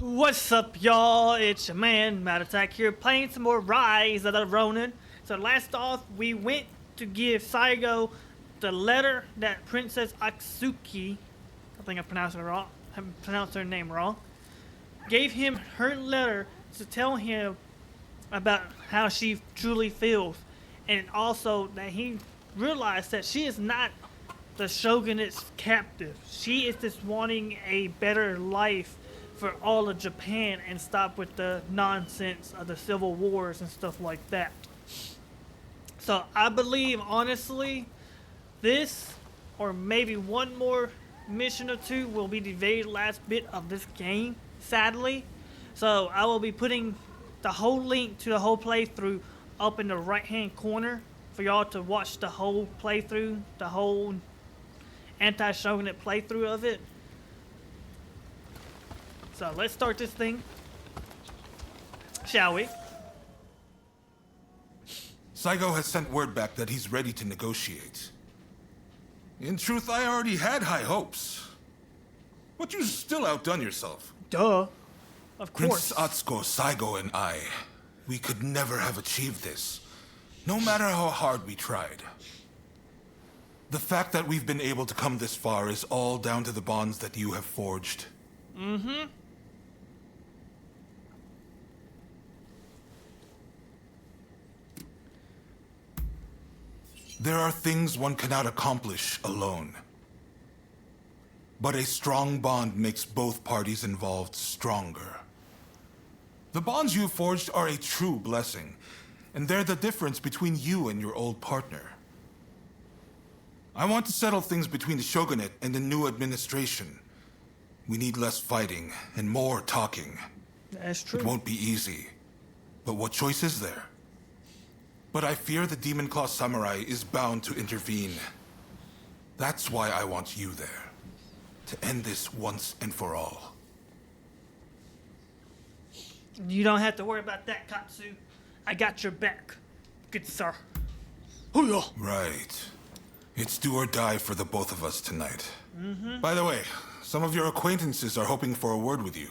What's up, y'all? It's your man, Mad Attack here, playing some more Rise of the Ronin. So last off, we went to give Saigo the letter that Princess Akatsuki, I think I pronounced her name wrong, gave him her letter to tell him about how she truly feels, and also that he realized that she is not the Shogunate's captive. She is just wanting a better life for all of Japan and stop with the nonsense of the civil wars and stuff like that. So I believe, honestly, this or maybe one more mission or two will be the very last bit of this game, sadly. So I will be putting the whole link to the whole playthrough up in the right hand corner for y'all to watch the whole playthrough, the whole anti-Shogunate playthrough of it. So let's start this thing, shall we? Saigo has sent word back that he's ready to negotiate. In truth, I already had high hopes. But you still outdone yourself. Duh. Of course. Prince Atsuko, Saigo, and I, we could never have achieved this, no matter how hard we tried. The fact that we've been able to come this far is all down to the bonds that you have forged. Mm-hmm. There are things one cannot accomplish alone. But a strong bond makes both parties involved stronger. The bonds you forged are a true blessing, and they're the difference between you and your old partner. I want to settle things between the Shogunate and the new administration. We need less fighting and more talking. That's true. It won't be easy, but what choice is there? But I fear the Demon Claw Samurai is bound to intervene. That's why I want you there. To end this once and for all. You don't have to worry about that, Katsu. I got your back, good sir. Hoo-yah. Right. It's do or die for the both of us tonight. Mm-hmm. By the way, some of your acquaintances are hoping for a word with you.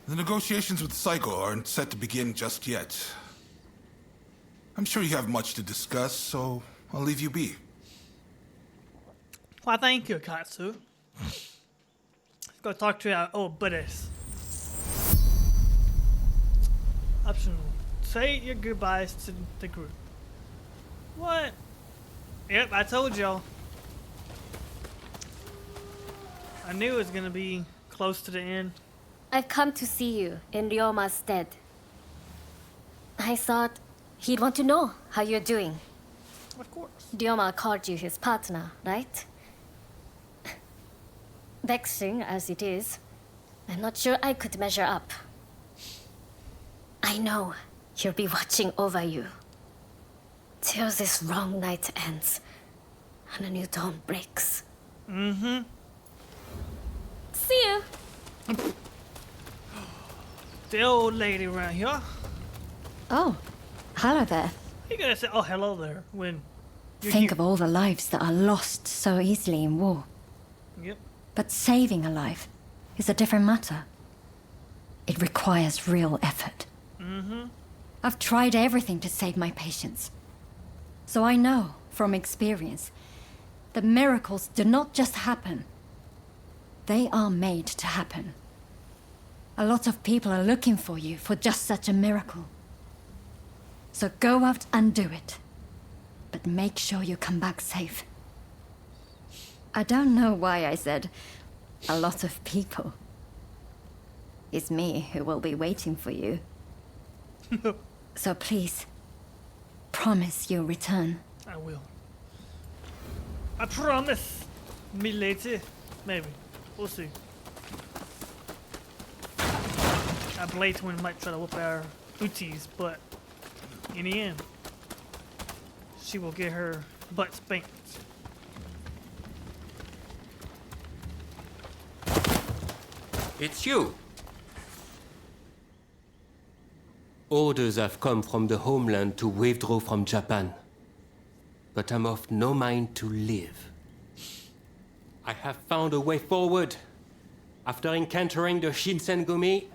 The negotiations with Saigo aren't set to begin just yet. I'm sure you have much to discuss, so I'll leave you be. Why, thank you, Katsu. Let's go talk to our old buddies. Optional. Say your goodbyes to the group. What? Yep, I told y'all. I knew it was gonna be close to the end. I've come to see you in Ryoma's stead. I thought he'd want to know how you're doing. Of course. Ryoma called you his partner, right? Vexing as it is, I'm not sure I could measure up. I know he'll be watching over you till this wrong night ends and a new dawn breaks. Mm-hmm. See you. The old lady around here. Oh, hello there. You gotta say, oh, hello there, when you're Think here. of all the lives that are lost so easily in war. Yep. But saving a life is a different matter. It requires real effort. Mm-hmm. I've tried everything to save my patients. So I know, from experience, that miracles do not just happen. They are made to happen. A lot of people are looking for you for just such a miracle. So go out and do it. But make sure you come back safe. I don't know why I said a lot of people. It's me who will be waiting for you. So please, promise you'll return. I will. I promise. Me later. Maybe. We'll see. Our Blade Twin might try to whoop our booties, but in the end, she will get her butt spanked. It's you. Orders have come from the homeland to withdraw from Japan. But I'm of no mind to live. I have found a way forward. After encountering the Shinsengumi,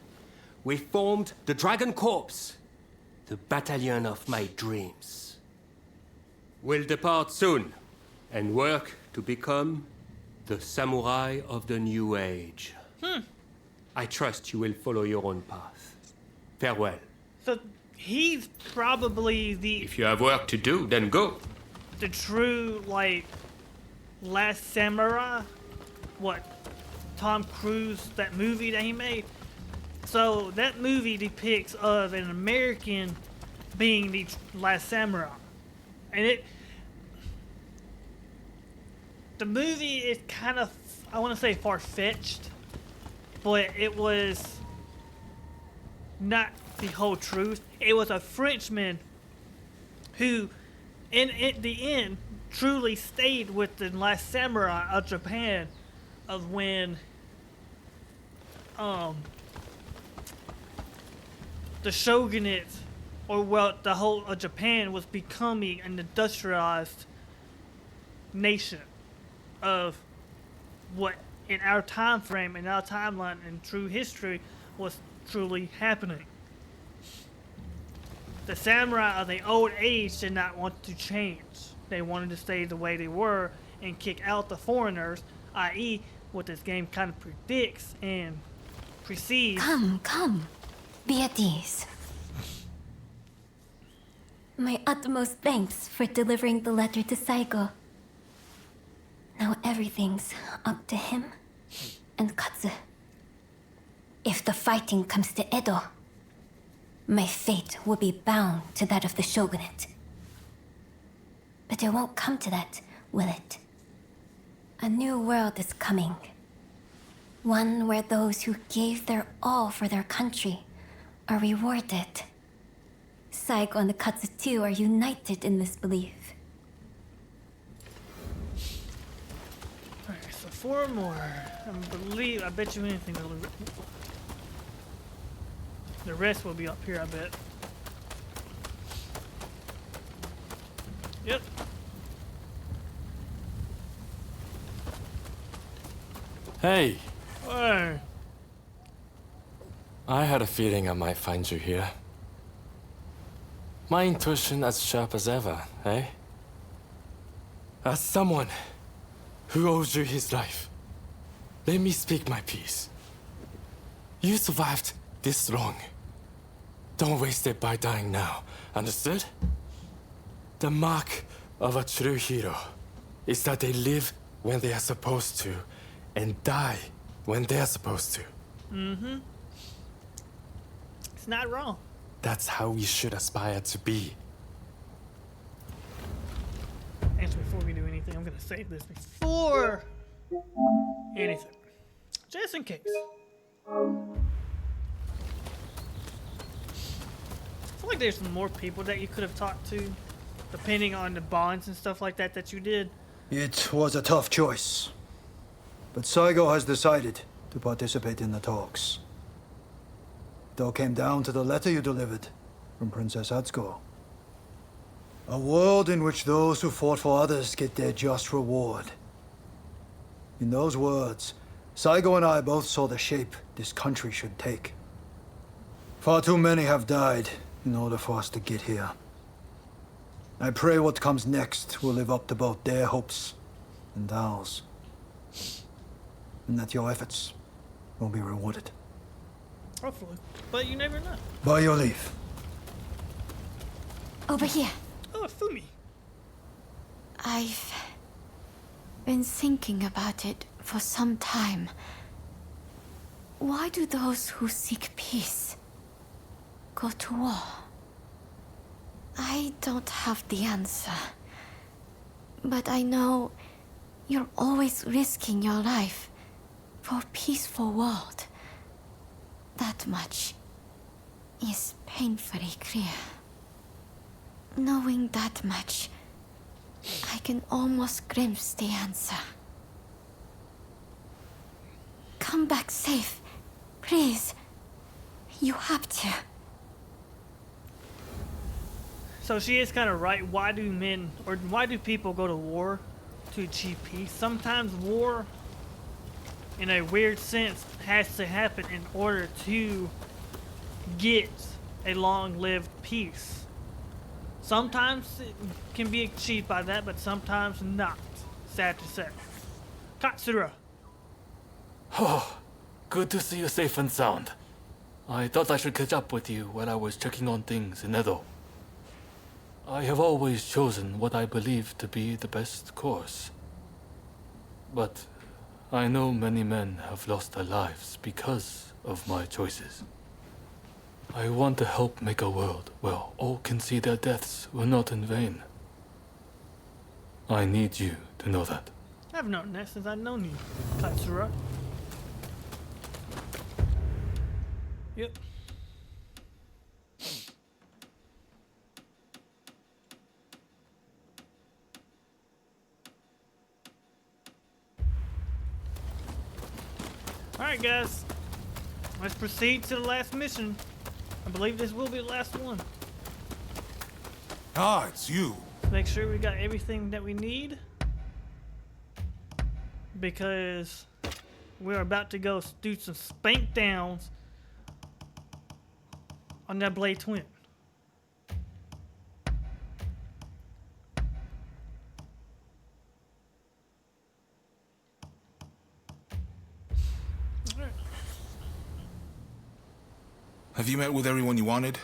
we formed the Dragon Corps, the battalion of my dreams. We'll depart soon and work to become the samurai of the new age. I trust you will follow your own path. Farewell. So he's probably If you have work to do, then go. the true, like, Last Samurai. What? Tom Cruise, that movie that he made? So that movie depicts of an American being the Last Samurai. And the movie is kind of, I want to say, far-fetched, but it was not the whole truth. It was a Frenchman who, in the end, truly stayed with the Last Samurai of Japan, of when the Shogunate, or well, the whole of Japan was becoming an industrialized nation of what in our time frame, in our timeline, in true history was truly happening. The samurai of the old age did not want to change. They wanted to stay the way they were and kick out the foreigners, i.e. what this game kind of predicts and precedes. Come. Be at ease. My utmost thanks for delivering the letter to Saigo. Now everything's up to him and Katsu. If the fighting comes to Edo, my fate will be bound to that of the Shogunate. But it won't come to that, will it? A new world is coming. One where those who gave their all for their country are rewarded. Saigo and the Katsu too are united in this belief. Alright, so 4 more. I bet you anything. The rest will be up here, I bet. Yep. Hey, Hey. I had a feeling I might find you here. My intuition as sharp as ever, eh? As someone who owes you his life, let me speak my piece. You survived this long. Don't waste it by dying now, understood? The mark of a true hero is that they live when they are supposed to and die when they are supposed to. Mm-hmm. It's not wrong. That's how we should aspire to be. Actually, before we do anything, I'm gonna save this before anything. Just in case. I feel like there's some more people that you could have talked to, depending on the bonds and stuff like that that you did. It was a tough choice. But Saigo has decided to participate in the talks. It all came down to the letter you delivered from Princess Atsuko. A world in which those who fought for others get their just reward. In those words, Saigo and I both saw the shape this country should take. Far too many have died in order for us to get here. I pray what comes next will live up to both their hopes and ours. And that your efforts will be rewarded. Hopefully. But you never know. By your leave. Over here. Oh, Fumi. I've been thinking about it for some time. Why do those who seek peace go to war? I don't have the answer. But I know you're always risking your life for a peaceful world. That much is painfully clear. Knowing that much, I can almost glimpse the answer. Come back safe, please. You have to. So she is kind of right. Why do men, or why do people go to war to achieve peace? Sometimes war in a weird sense, has to happen in order to get a long-lived peace. Sometimes it can be achieved by that, but sometimes not. Sad to say. Katsura. Oh, good to see you safe and sound. I thought I should catch up with you while I was checking on things in Edo. I have always chosen what I believe to be the best course. But I know many men have lost their lives because of my choices. I want to help make a world where all can see their deaths were not in vain. I need you to know that. I've known that since I've known you, Katsura. Yep. Alright guys, let's proceed to the last mission. I believe this will be the last one. Ah, it's you. Make sure we got everything that we need, because we're about to go do some spank downs on that Blade Twin. Have you met with everyone you wanted?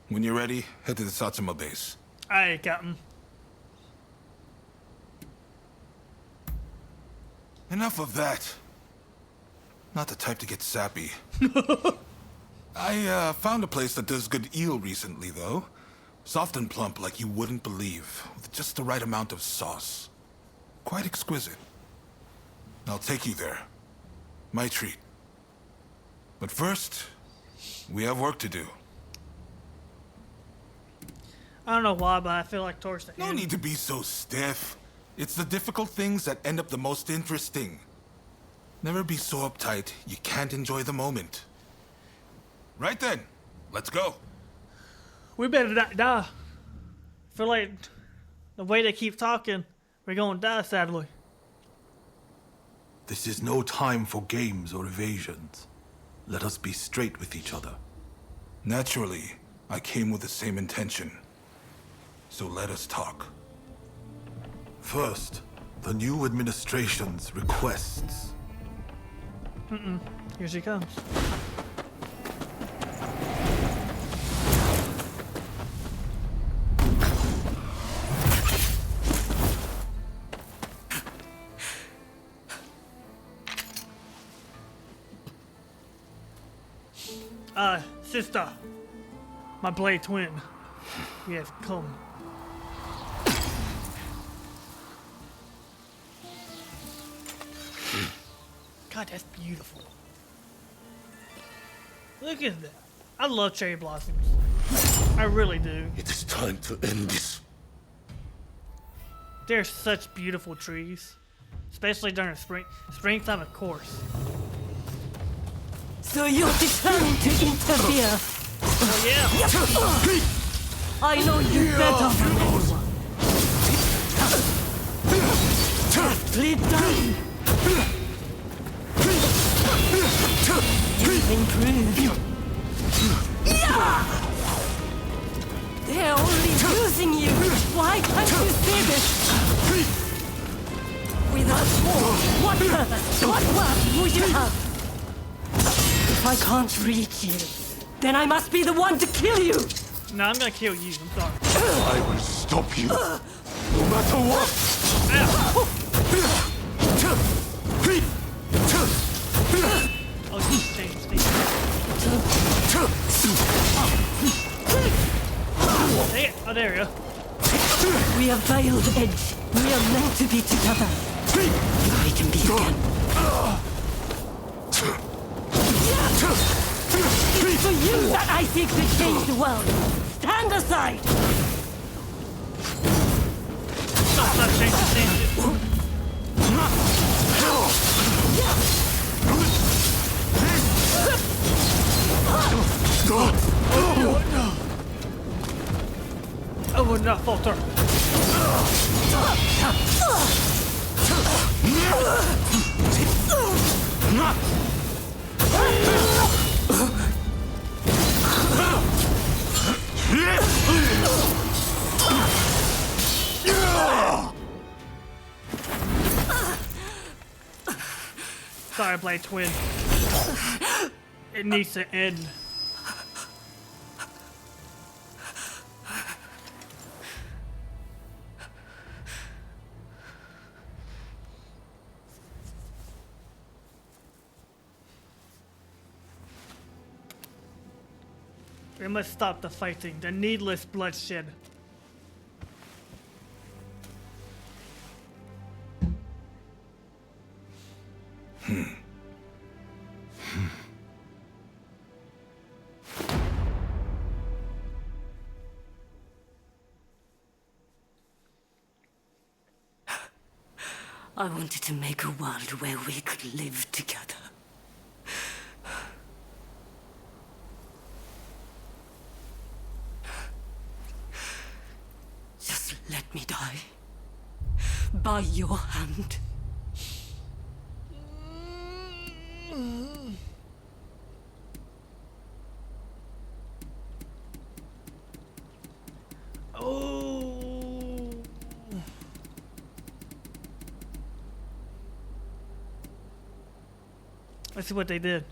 When you're ready, head to the Satsuma base. Aye, Captain. Enough of that. Not the type to get sappy. I found a place that does good eel recently, though. Soft and plump like you wouldn't believe, with just the right amount of sauce. Quite exquisite. I'll take you there. My treat. But first, we have work to do. I don't know why, but I feel like towards the No end. need to be so stiff. It's the difficult things that end up the most interesting. Never be so uptight you can't enjoy the moment. Right then, let's go. We better not die. I feel like the way they keep talking, we're gonna die, sadly. This is no time for games or evasions. Let us be straight with each other. Naturally, I came with the same intention. So let us talk. First, the new administration's requests. Here she comes. Sister, my Blade Twin, he has come. God, that's beautiful. Look at that. I love cherry blossoms. I really do. It is time to end this. They're such beautiful trees. Especially during springtime, of course. So you're determined to interfere. Oh yeah. I know you better than anyone. Bleed down. You've improved. They're only using you. Why can't you see this? Without war, what purpose, what worth would you have? If I can't reach you, then I must be the one to kill you. No, I'm gonna kill you. I'm sorry. I will stop you, no matter what. Ow. Oh, stay. Oh, there we go. We have veiled edge. We are meant to be together. We can be again. It's for you that I seek to change the world. Stand aside. Stop changing things. I would not falter. Sorry, Blade Twin. It needs to end. We must stop the fighting, the needless bloodshed. I wanted to make a world where we could live together. Just let me die. By your hand. Oh. Let's see what they did.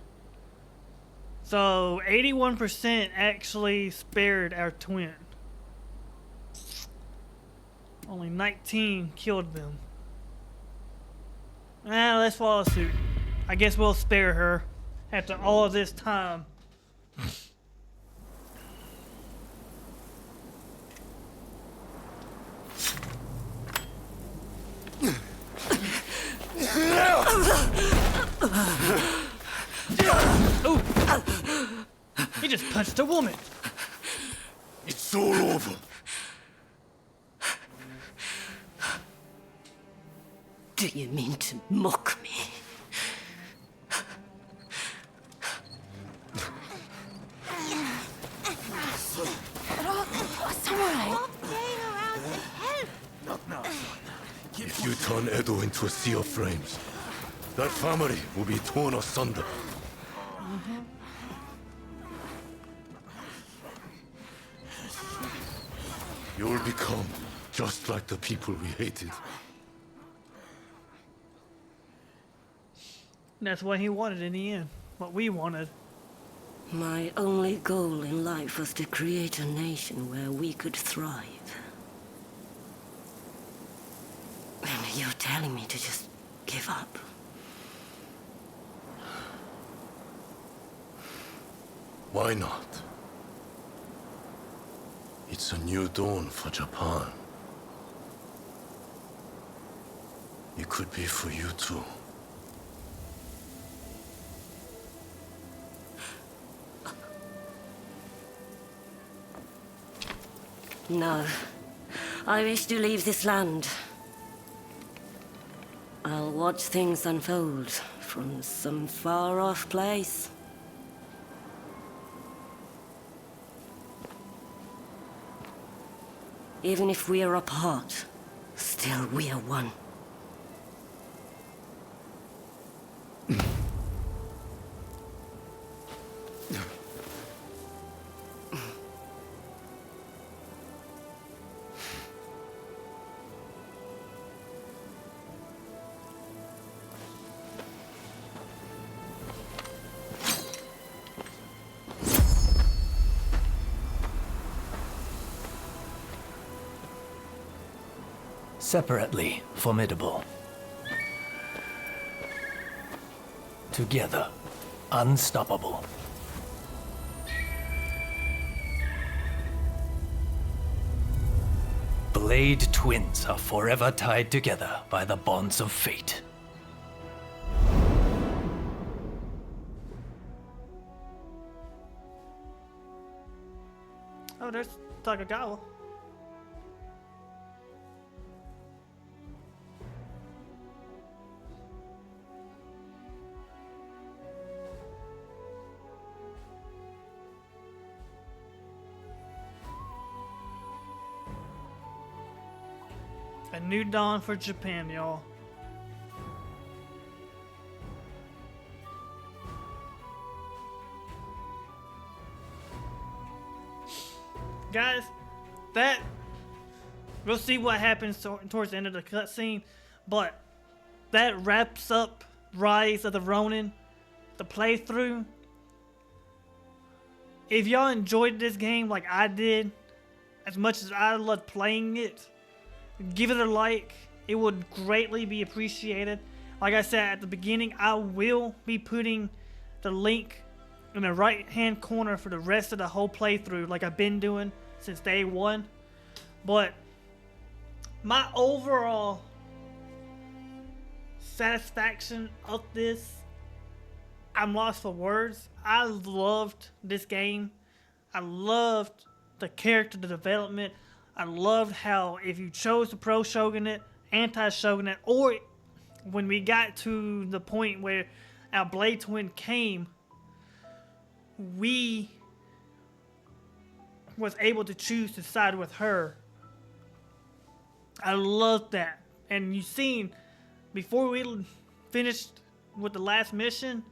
So 81% actually spared our twin. Only 19 killed them. Let's follow suit. I guess we'll spare her after all of this time. Oh! He just punched a woman. It's all over. Do you mean to mock me? If you turn Edo into a sea of flames, that family will be torn asunder. You will become just like the people we hated. That's what he wanted in the end. What we wanted. My only goal in life was to create a nation where we could thrive. And you're telling me to just give up? Why not? It's a new dawn for Japan. It could be for you too. No. I wish to leave this land. I'll watch things unfold from some far-off place. Even if we are apart, still we are one. Separately formidable. Together, unstoppable. Blade twins are forever tied together by the bonds of fate. Oh, there's Takagawa. A new dawn for Japan, y'all. Guys, we'll see what happens towards the end of the cutscene, but that wraps up Rise of the Ronin, the playthrough. If y'all enjoyed this game like I did, as much as I loved playing it, give it a like. It would greatly be appreciated. Like I said at the beginning, I will be putting the link in the right hand corner for the rest of the whole playthrough like I've been doing since day one. But my overall satisfaction of this, I'm lost for words. I loved this game. I loved the character development. I loved how if you chose the pro shogunate, anti-shogunate, or when we got to the point where our Blade Twin came, we was able to choose to side with her. I loved that. And you seen, before we finished with the last mission,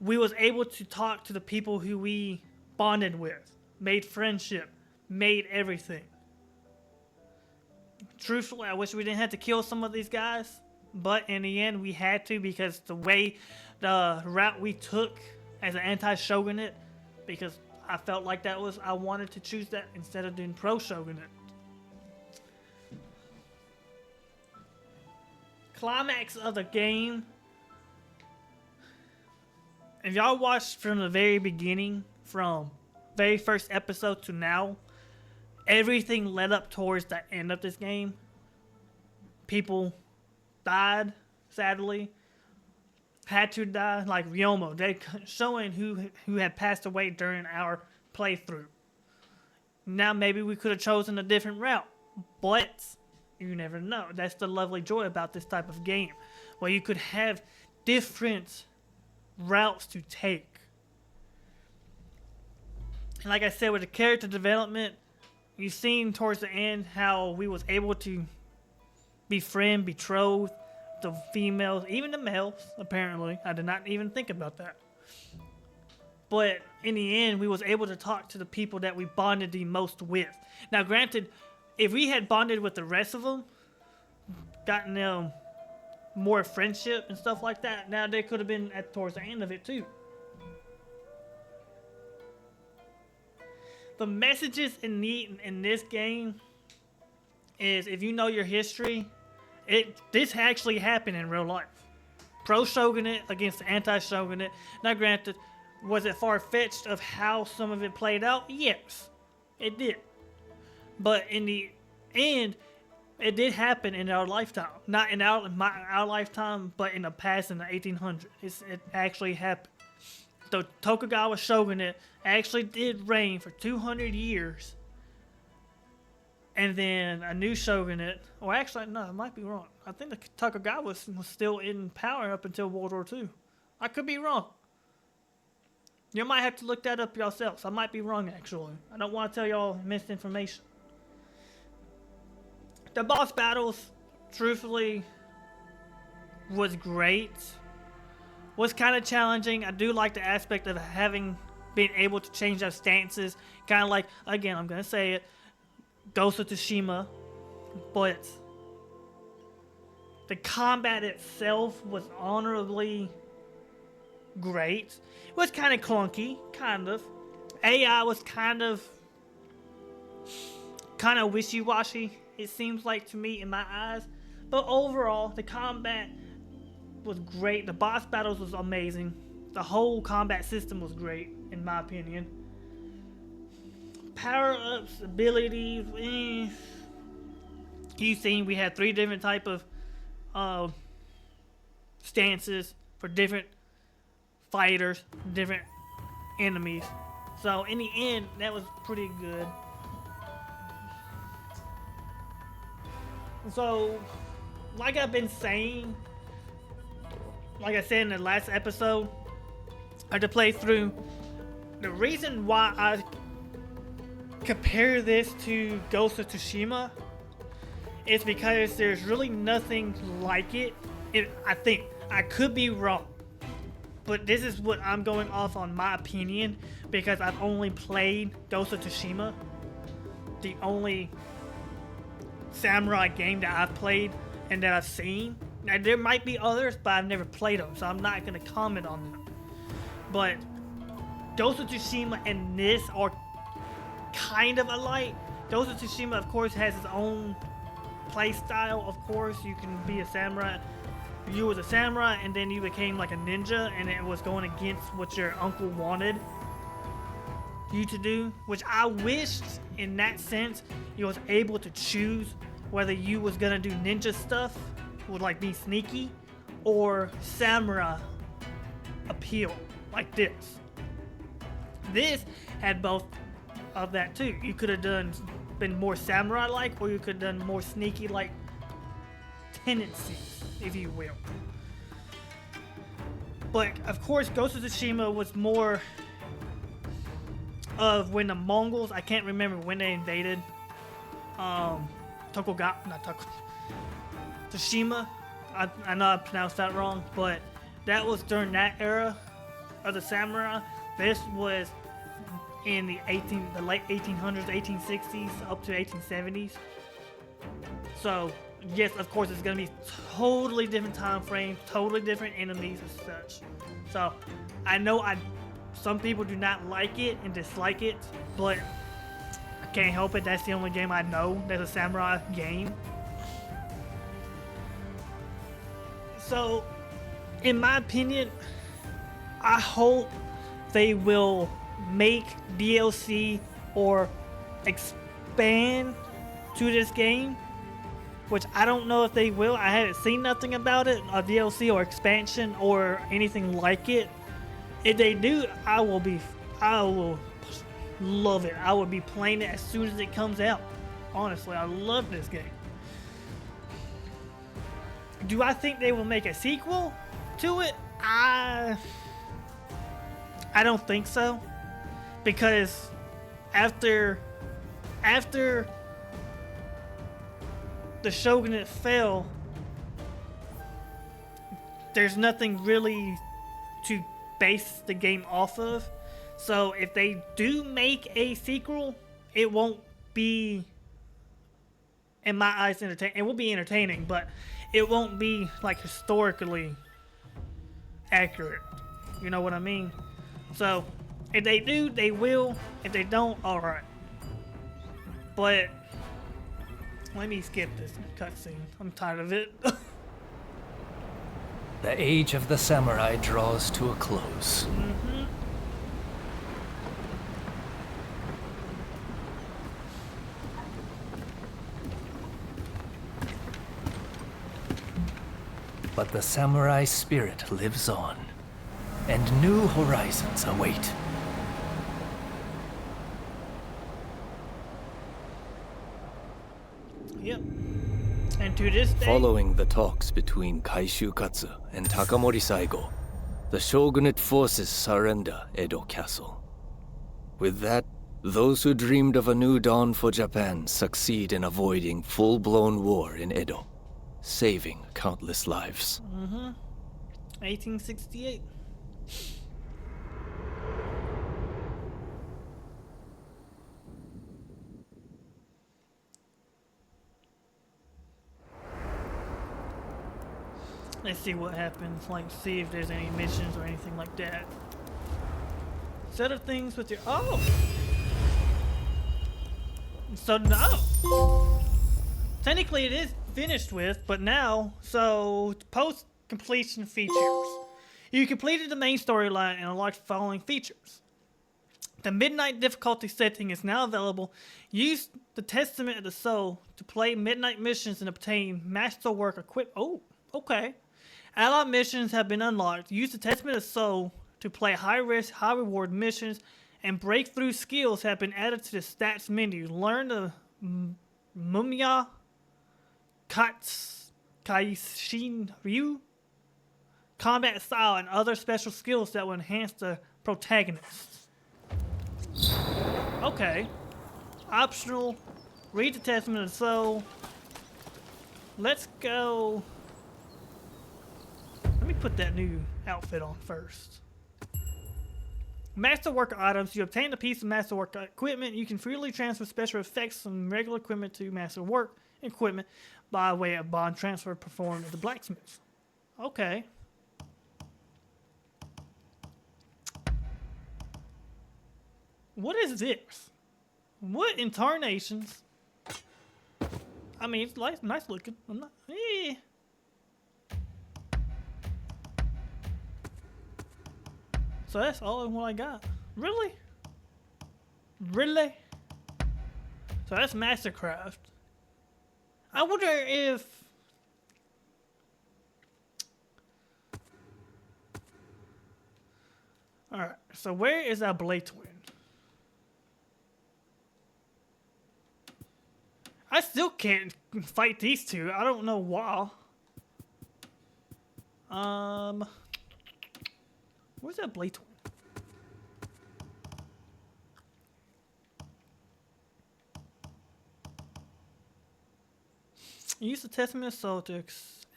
we was able to talk to the people who we bonded with, made friendship, made everything. Truthfully, I wish we didn't have to kill some of these guys, but in the end we had to, because the route we took as an anti-shogunate, because I felt like I wanted to choose that instead of doing pro-shogunate. Climax of the game. If y'all watched from the very beginning, from very first episode to now, everything led up towards the end of this game. People died, sadly. Had to die, like Ryomo. They showing who had passed away during our playthrough. Now maybe we could have chosen a different route, but you never know. That's the lovely joy about this type of game, where you could have different routes to take. And like I said, with the character development, you've seen towards the end how we was able to befriend, betroth the females, even the males, apparently. I did not even think about that. But in the end, we was able to talk to the people that we bonded the most with. Now, granted, if we had bonded with the rest of them, gotten them more friendship and stuff like that, now they could have been towards the end of it too. The messages in this game is, if you know your history, this actually happened in real life. Pro-shogunate against the anti-shogunate. Now granted, was it far-fetched of how some of it played out? Yes, it did. But in the end, it did happen in our lifetime. Not in our lifetime, but in the past, in the 1800s. It actually happened. The Tokugawa shogunate actually did reign for 200 years. And then a new shogunate, or actually, no, I might be wrong. I think the Tokugawa was still in power up until World War II. I could be wrong. You might have to look that up yourselves. I might be wrong, actually. I don't want to tell y'all misinformation. The boss battles, truthfully, was great. Was kind of challenging. I do like the aspect of being able to change our stances. Kind of like, again, I'm going to say it, Ghost of Tsushima. But the combat itself was honorably great. It was kind of clunky, kind of. AI was kind of wishy-washy, it seems like to me in my eyes. But overall, the combat was great. The boss battles was amazing. The whole combat system was great, in my opinion. Power-ups, abilities, you've seen we had 3 different type of stances for different fighters, different enemies. So in the end, that was pretty good. So, like I've been saying, like I said in the last episode, I had to play through. The reason why I compare this to Ghost of Tsushima is because there's really nothing like it. I think. I could be wrong. But this is what I'm going off on my opinion, because I've only played Ghost of Tsushima. The only samurai game that I've played and that I've seen. Now, there might be others, but I've never played them, so I'm not going to comment on them. But Ghost of Tsushima and this are kind of alike. Ghost of Tsushima, of course, has its own play style. Of course, you can be a samurai. You was a samurai, and then you became like a ninja, and it was going against what your uncle wanted you to do. Which I wished, in that sense, you was able to choose whether you was gonna do ninja stuff, would like be sneaky, or samurai appeal, like this. This had both of that too. You could have been more samurai-like, or you could have done more sneaky-like tendencies, if you will. But of course, Ghost of Tsushima was more of when the Mongols, I can't remember when they invaded Tsushima. I know I pronounced that wrong, but that was during that era of the samurai. This was in the late 1800s, 1860s, up to 1870s. So yes, of course, it's gonna be totally different time frame, totally different enemies and such. So I know some people do not like it and dislike it, but I can't help it. That's the only game I know that's a samurai game. So, in my opinion, I hope they will make DLC or expand to this game, which I don't know if they will. I haven't seen nothing about it, a DLC or expansion or anything like it. If they do, I will love it. I will be playing it as soon as it comes out. Honestly, I love this game. Do I think they will make a sequel to it? I don't think so, because after the Shogunate fell, there's nothing really to base the game off of. So if they do make a sequel, it won't be, in my eyes, entertaining. It will be entertaining, but it won't be like historically accurate. You know what I mean? So if they do, they will. If they don't, alright. But let me skip this cutscene. I'm tired of it. The age of the samurai draws to a close. Mm-hmm. But the samurai spirit lives on, and new horizons await. Yep. And to this day, Following the talks between Kaishukatsu and Takamori Saigo, the Shogunate forces surrender Edo Castle. With that, those who dreamed of a new dawn for Japan succeed in avoiding full-blown war in Edo, saving countless lives. 1868. Let's see what happens, like see if there's any missions or anything like that. Set of things with your, oh! So no! Technically it is finished with, but now, so post completion features. You completed the main storyline and unlocked the following features. The midnight difficulty setting is now available. Use the Testament of the Soul to play midnight missions and obtain masterwork equip. Oh, okay. Allied missions have been unlocked. Use the Testament of the Soul to play high-risk, high-reward missions, and breakthrough skills have been added to the stats menu. Learn the Mumya Kaishin Ryu combat style and other special skills that will enhance the protagonist. Okay. Optional. Read the Testament of the Soul. Let's go. Let me put that new outfit on first. Masterwork items. You obtain a piece of Masterwork equipment. You can freely transfer special effects from regular equipment to Masterwork equipment by way of bond transfer performed at the blacksmith. Okay. What is this? What in tarnations? I mean, it's nice looking. I'm not. So that's all in what I got. Really? Really? So that's Mastercraft. I wonder if... Alright, so where is our Blade Twin? I still can't fight these two. I don't know why. Where's that Blade Twin? Use the Testament of Soul to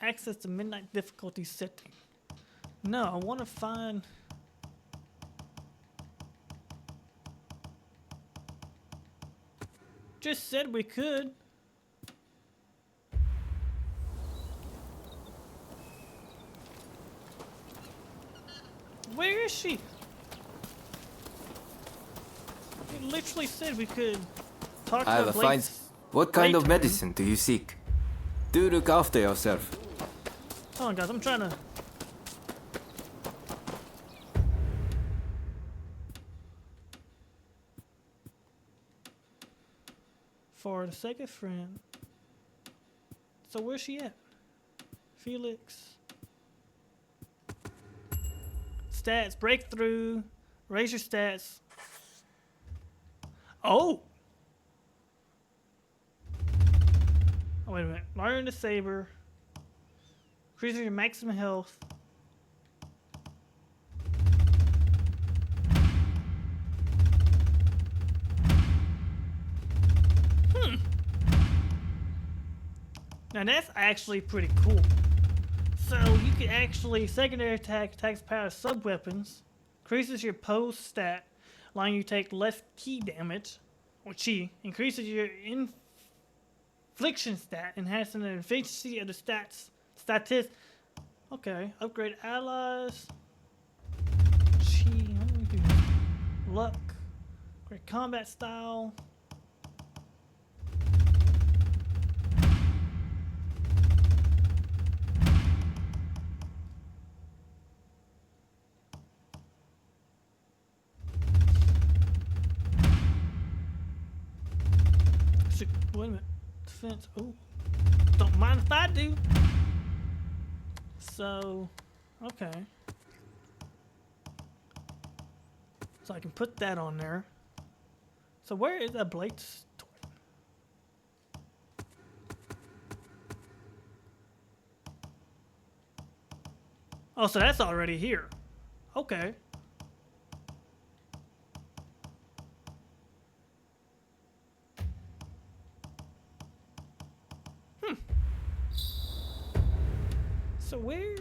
access the midnight difficulty setting. No, I want to find... Just said we could. Where is she? It literally said we could talk to I have her a fine... What kind of Blade medicine do you seek? Do look after yourself. Hold on, guys. I'm trying to... For the sake of friend. So where's she at? Felix. Stats. Breakthrough. Raise your stats. Oh! Oh, wait a minute. Learn the saber. Increases your maximum health. Now that's actually pretty cool. So you can actually secondary attack attacks power sub weapons, increases your pose stat, allowing you to take less ki damage, or chi, increases your infliction stat, enhancing the efficiency of the statist. Okay, upgrade allies. Chi, how do we do this? Luck, great combat style. Wait a minute. Defense. Oh. Don't mind if I do. So, okay. So I can put that on there. So where is that blade store? Oh, so that's already here. Okay. So where?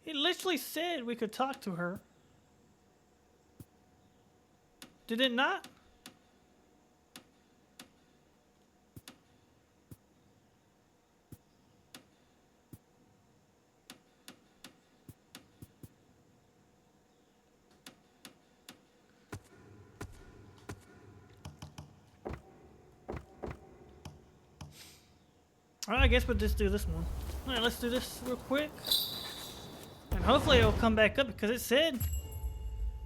It literally said we could talk to her. Did it not? Alright, I guess we'll just do this one. Alright, let's do this real quick. And hopefully it'll come back up because it said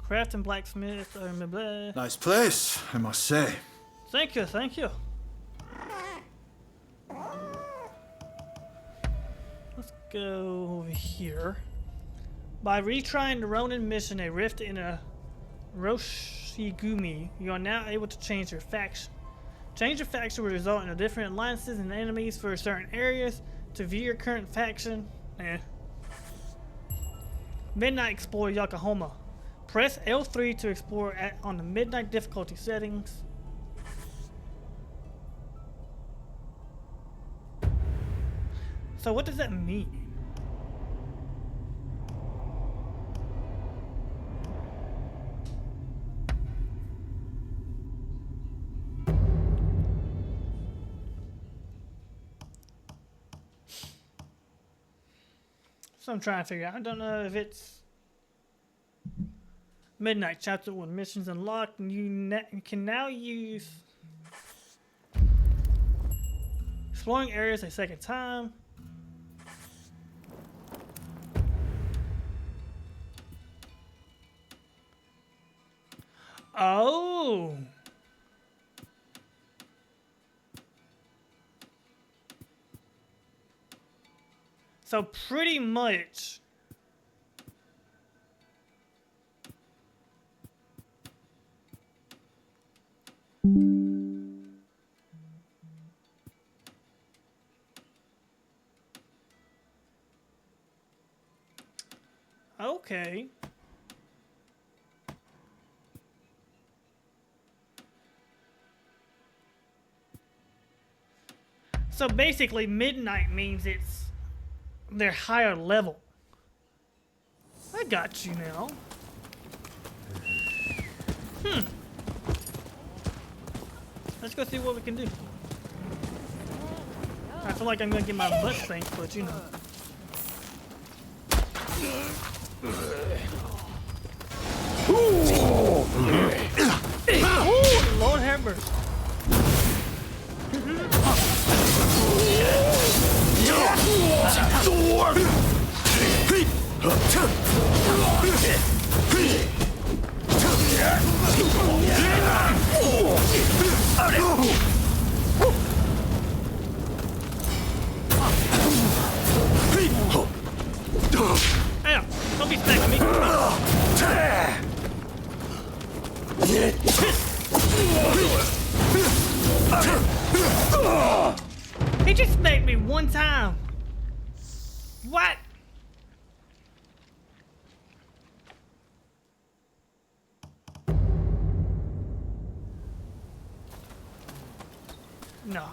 craft and blacksmith. Blah, blah. Nice place, I must say. Thank you, thank you. Let's go over here. By retrying the Ronin mission, a rift in a Roshigumi, you are now able to change your faction. Change your faction will result in different alliances and enemies for certain areas. To view your current faction, Midnight Explorer Yokohama. Press L3 to explore on the midnight difficulty settings. So what does that mean? So I'm trying to figure out. I don't know if it's Midnight Chapter 1 missions unlocked, and you can now use exploring areas a second time. Oh. So pretty much okay. So basically midnight means it's they're higher level. I got you now. Let's go see what we can do. I feel like I'm gonna get my butt spanked, but you know. Ooh, Lord have mercy. Hey, don't be smacking me. He just smacked me one time. What? No.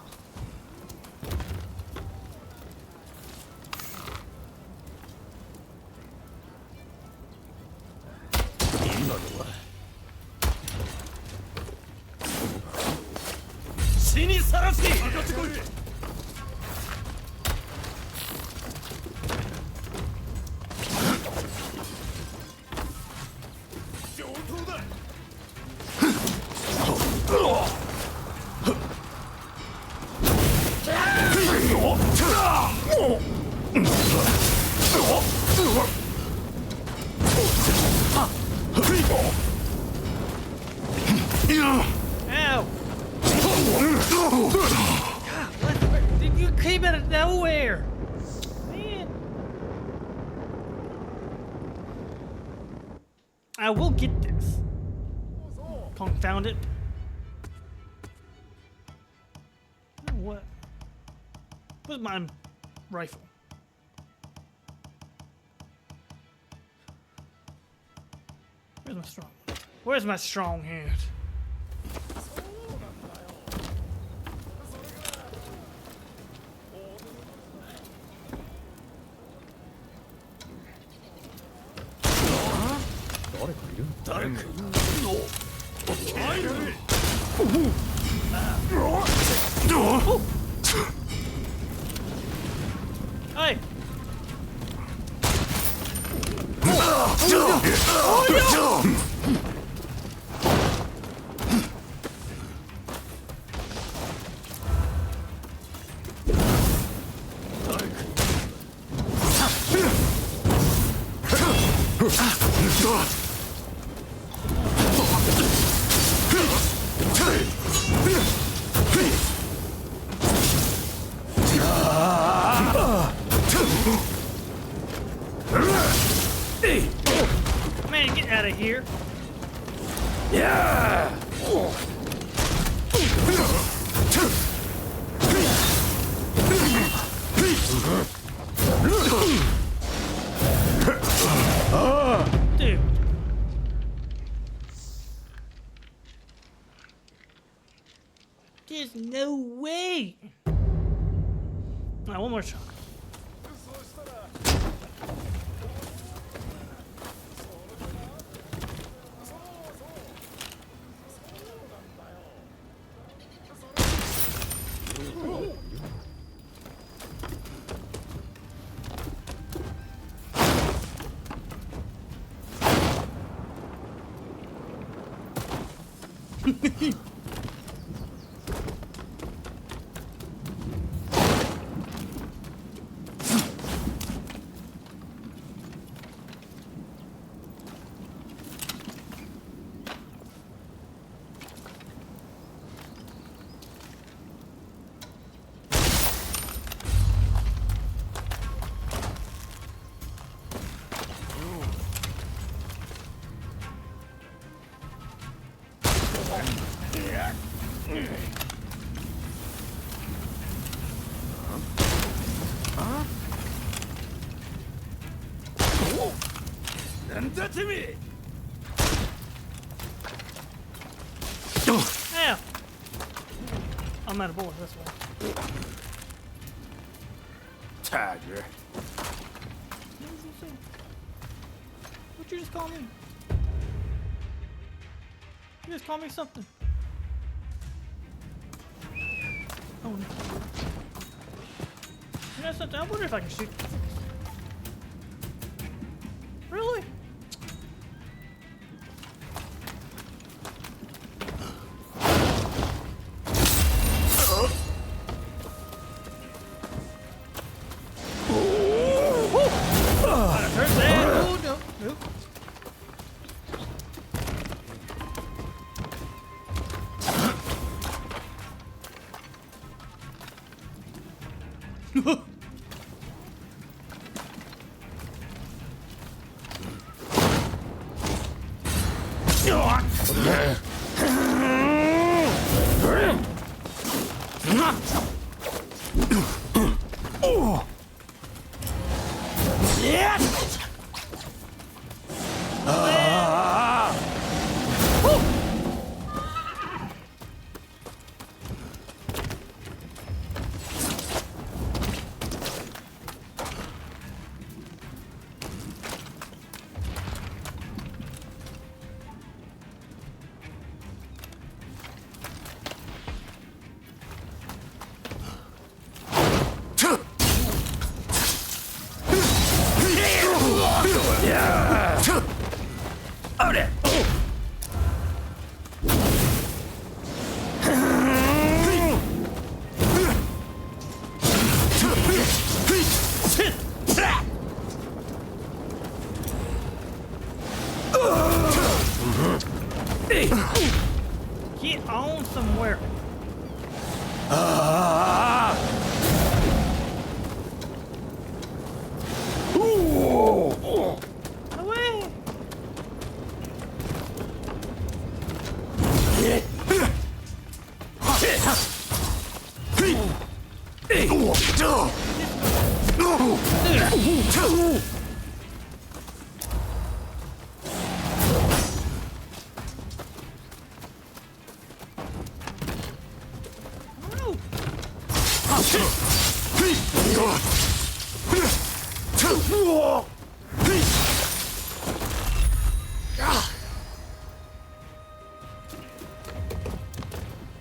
Ow! God, what? You came out of nowhere! Man. I will get this. Confound it. What? Where's my rifle? Where's my strong? Where's my strong hand? Hey! Man, get out of here. Yeah. Dude. There's no way. All right, one more shot. Yeah. I'm out of bullets, that's why. Tiger. What'd you just call me? You just call me something. Oh no. You know something? I wonder if I can shoot. Really? Get on somewhere. Away.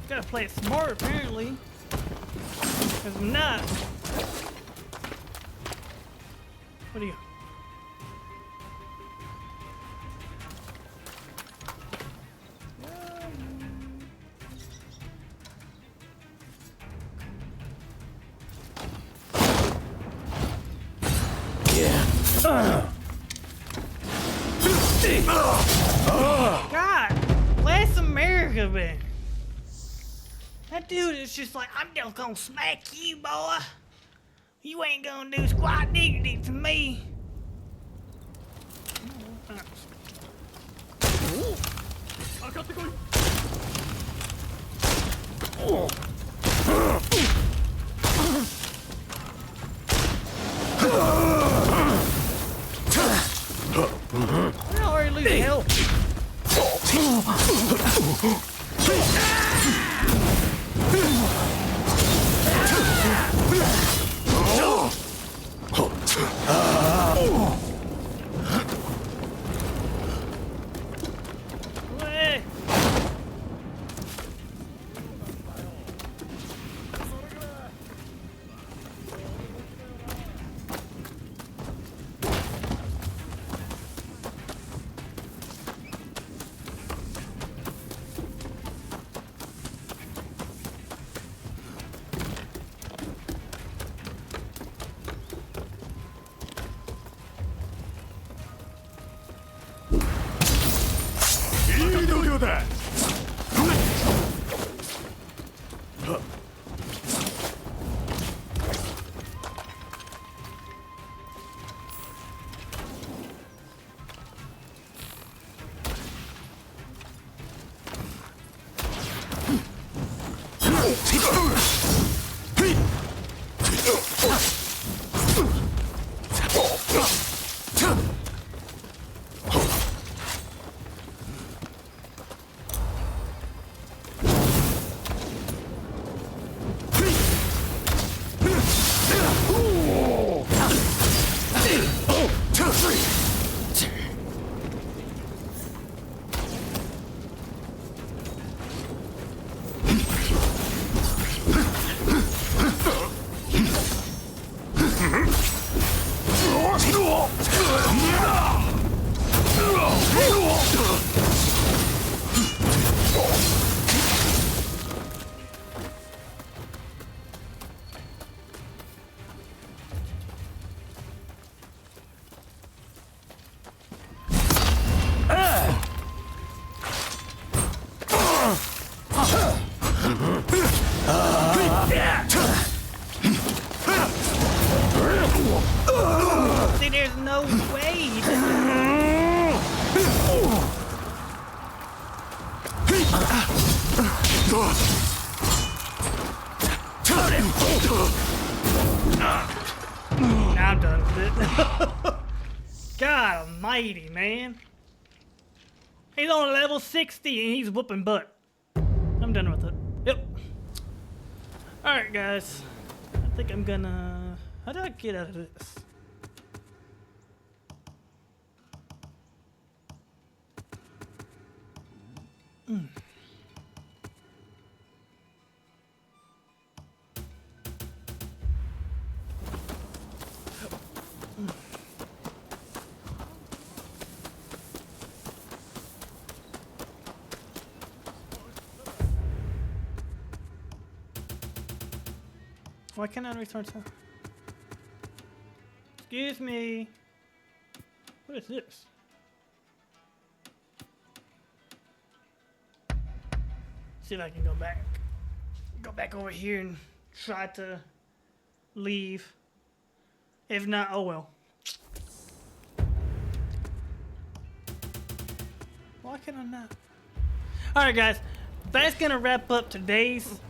Gotta play it smart, apparently. Because I'm not. What do you? God, bless America, man. That dude is just like, I'm just gonna smack you, boy. You ain't gonna do squat diggity to me. I got to go. I already losing health. Feel that? See, there's no way. Now I'm done with it. God almighty, man. He's on level 60 and he's whooping butt. I'm done with it. Yep. Alright, guys. I think I'm gonna... How do I get out of this? Why can't I return to? Excuse me. What is this? See if I can go back. Go back over here and try to leave. If not, oh well. Why can I not? Alright guys, that's gonna wrap up today's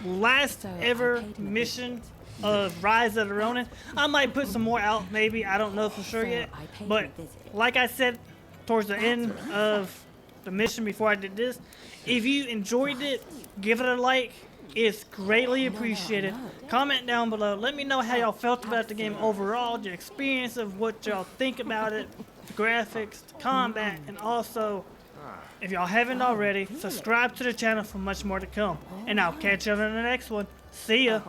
last ever mission of Rise of the Ronin. I might put some more out, maybe. I don't know for sure yet. But like I said towards the end of the mission before I did this, if you enjoyed it, give it a like. It's greatly appreciated. Comment down below. Let me know how y'all felt about the game overall, the experience of what y'all think about it, the graphics, the combat, and also, if y'all haven't already, subscribe to the channel for much more to come. And I'll catch you on the next one. See ya.